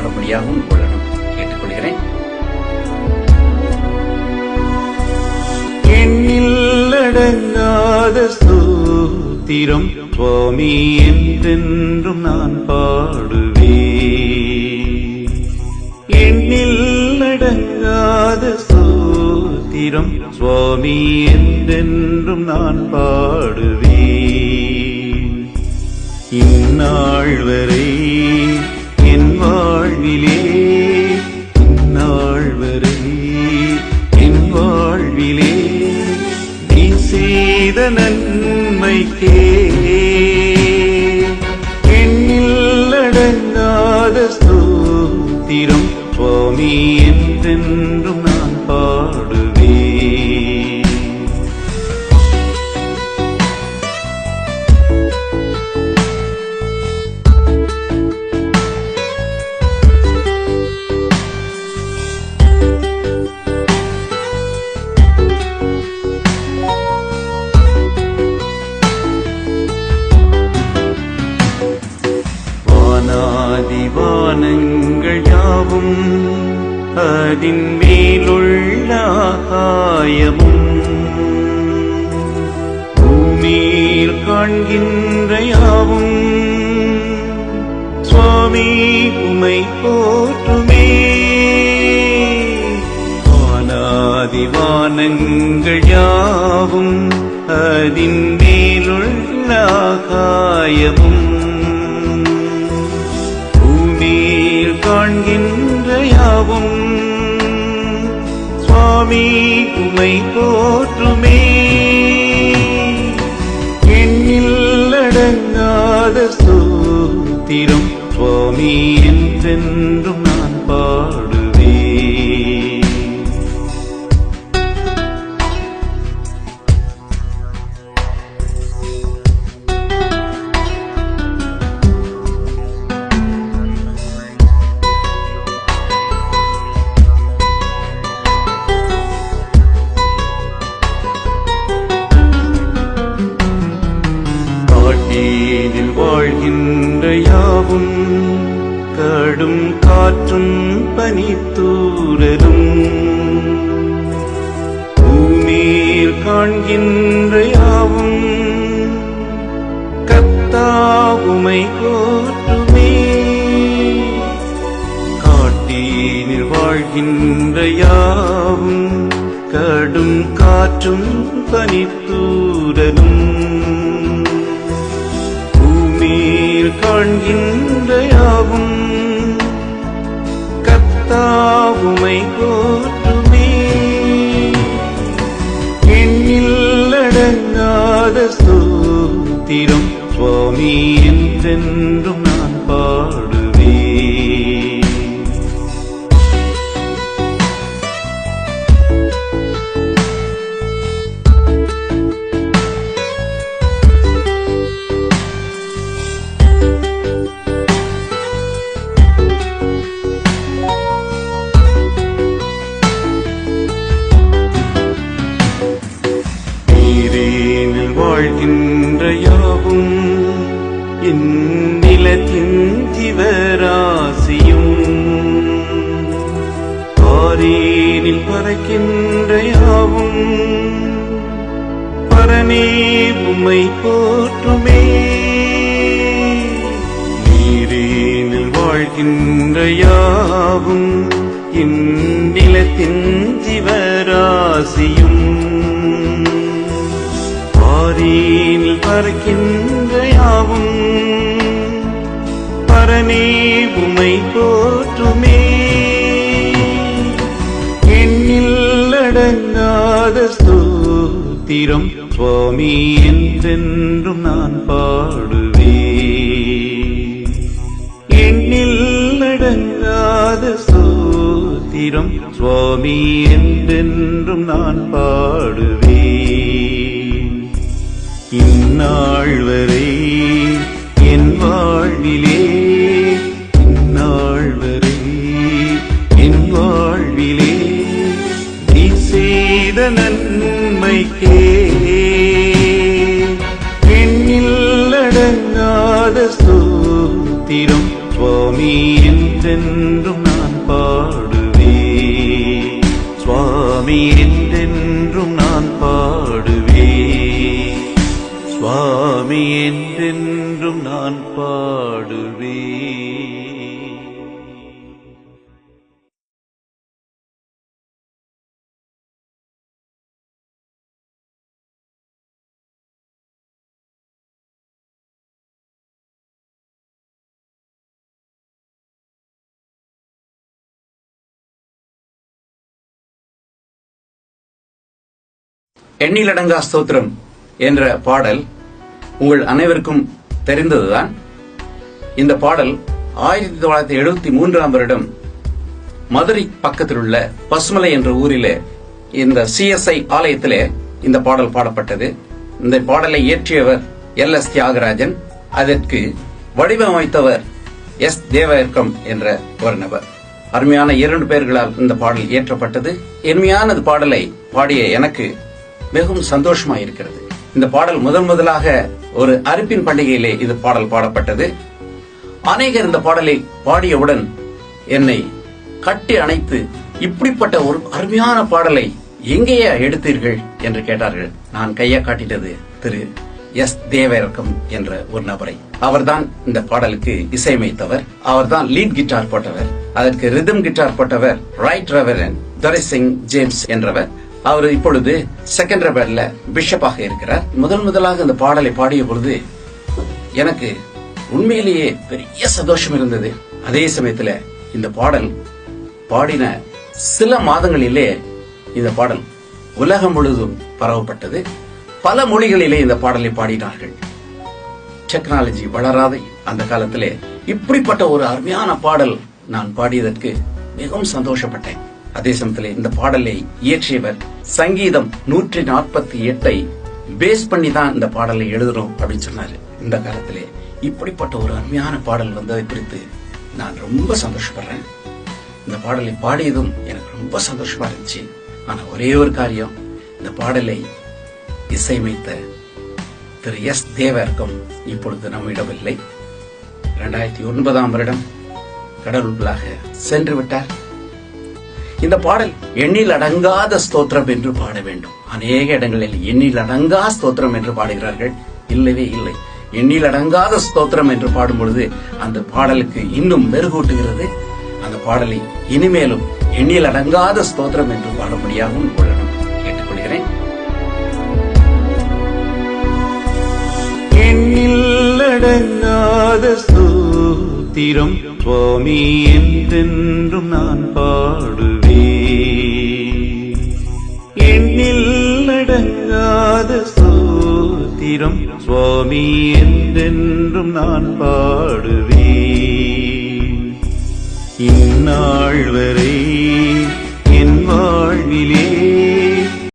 பாடும்படியாகவும் உங்களிடம் கேட்டுக்கொள்கிறேன். எண்ணில்லடங்காத ஸ்தோத்திரம் சுவாமி என்றென்றும் நான் பாடுவேன். எண்ணில்லடங்காத ஸ்தோத்திரம் சுவாமி என்றென்றும் நான் பாடுவேன். இந்நாள் வரை என் வாழ்விலே, இந்நாள் வரை என் வாழ்விலே நீ செய்த நன்மைக்கே எண்ணில்லடங்காத ஸ்தோத்திரம் சுவாமி என்றென்றும் நான் பாடுவேன். வானங்கள் யாவும் அதின் மேலுள்ள ஆகாயமும் பூமியில் காண்கின்ற யாவும் சுவாமி உமை போற்றுமே. வானங்கள் யாவும் அதின் மேலுள்ள ஆகாயமும் காண்கின்ற யாவும் சுவாமி உமை போற்றுமே. எண்ணில்லடங்காத ஸ்தோத்திரம் சுவாமி என்றென்றும் நான் பாடுவேன். காட்டினில் வாழ்கின்ற யாவும் கடும் காற்றும் பனித்தூரலும் பூமியில் காண்கின்ற யாவும் கர்த்தர் உமை போற்றுமே. காட்டினில் வாழ்கின்ற யாவும் கடும் காற்றும் பனித்தூரலும் காண்கின்ற யாவும் கர்த்தர் உமை போற்றுமே. எண்ணில்லடங்காத ஸ்தோத்திரம் சுவாமி என்றென்றும் நான் பாடுவேன். வாழ்கின்ற யாவும் என் நிலத்தின் ஜீவராசியும் ஆரீனில் பறக்கின்ற யாவும் பரனே உம்மை போற்றுமே. நீரேனில் வாழ்கின்ற யாவும் என் நிலத்தின் ஜீவராசியும் ஆரீனில் பறக்கின்ற யாவும் பரனே உம்மை போற்றுமே. எண்ணில்லடங்காத ஸ்தோத்திரம் சுவாமி என்றென்றும் நான் பாடுவேன். எண்ணில்லடங்காத ஸ்தோத்திரம் சுவாமி என்றென்றும் நான் பாடுவேன். இந்நாள் வரை என் வாழ்விலே, இந்நாள் வரை என் வாழ்விலே நீ செய்த நன்மைக்கே எண்ணில்லடங்காத ஸ்தோத்திரம் சுவாமி என்றென்றும் என்றென்றும் நான் பாடுவேன். சுவாமி என்றென்றும் நான் பாடுவேன். சுவாமி என்றென்றும் நான் பாடுவேன். எண்ணிலடங்கா ஸ்தோத்திரம் என்ற பாடல் உங்கள் அனைவருக்கும் தெரிந்ததுதான். இந்த பாடல் 1973 வருடம் மதுரை பக்கத்தில் உள்ள பசுமலை என்ற ஊரிலே இந்த CSI ஆலயத்திலே இந்த பாடல் பாடப்பட்டது. இந்த பாடலை இயற்றியவர் LS தியாகராஜன், அதற்கு வடிவமைத்தவர் S தேவர்க்கம் என்ற ஒரு நபர். அருமையான 2 பேர்களால் இந்த பாடல் இயற்றப்பட்டது. இனிமையான பாடலை பாடிய எனக்கு மிகவும் சந்தோஷமாயிருக்கிறது. இந்த பாடல் முதலாக ஒரு அறுப்பின் பண்டிகையிலே இது பாடல் பாடப்பட்டது. அநேகர் இந்த பாடலை பாடியவுடன் என்னை கட்டி அணைத்து, இப்படிப்பட்ட ஒரு அருமையான பாடலை எங்கேயா எடுத்தீர்கள் என்று கேட்டார்கள். நான் கையை காட்டிட்டது திரு S தேவர்க்கம் என்ற ஒரு நபரை. அவர்தான் இந்த பாடலுக்கு இசையமைத்தவர். அவர்தான் லீட் கிட்டார் போட்டவர். அதற்கு ரிதம் கிட்டார் போட்டவர் right reverend Durai Singh James என்றவர். அவர் இப்பொழுது செகண்ட் ரெவரண்ட்ல பிஷப்பாக இருக்கிறார். முதலாக இந்த பாடலை பாடிய பொழுது எனக்கு உண்மையிலேயே பெரிய சந்தோஷம் இருந்தது. அதே சமயத்துல இந்த பாடல் பாடின சில மாதங்களிலே இந்த பாடல் உலகம் முழுவதும் பரவப்பட்டது. பல மொழிகளிலே இந்த பாடலை பாடினார்கள். டெக்னாலஜி வளராத அந்த காலத்திலே இப்படிப்பட்ட ஒரு அருமையான பாடல் நான் பாடியதற்கு மிகவும் சந்தோஷப்பட்டேன். அதே சமயத்தில் இந்த பாடலை இயற்றியவர் சங்கீதம் 148 பேஸ் பண்ணி தான் இந்த பாடலை எழுதணும் அப்படின்னு சொன்னாரு. இந்த காலத்திலே இப்படிப்பட்ட ஒரு அருமையான பாடல் வந்ததை குறித்து நான் ரொம்ப சந்தோஷப்படுறேன். இந்த பாடலை பாடியதும் எனக்கு ரொம்ப சந்தோஷமா இருந்துச்சு. ஆனா ஒரே ஒரு காரியம், இந்த பாடலை இசையமைத்த திரு S தேவர்க்கம் இப்பொழுது நம்மிடம் இல்லை. 2009 வருடம் கடவுளாக சென்று விட்டார். இந்த பாடல் எண்ணில் அடங்காத ஸ்தோத்திரம் என்று பாட வேண்டும். அநேக இடங்களில் எண்ணில் அடங்கா ஸ்தோத்திரம் என்று பாடுகிறார்கள். இல்லவே இல்லை. எண்ணில் அடங்காத ஸ்தோத்திரம் என்று பாடும் பொழுது அந்த பாடலுக்கு இன்னும் மெருகூட்டுகிறது. அந்த பாடலை இனிமேலும் எண்ணில் அடங்காத ஸ்தோத்திரம் என்று பாடும்படியாகவும் கேட்டுக்கொள்கிறேன். எண்ணில் அடங்காத ஸ்தோத்திரம் சுவாமி என்றென்றும் நான் பாடுவேன். எண்ணில் அடங்காத ஸ்தோத்திரம் சுவாமி என்றென்றும் நான் பாடுவேன். இந்நாள் வரை என் வாழ்விலே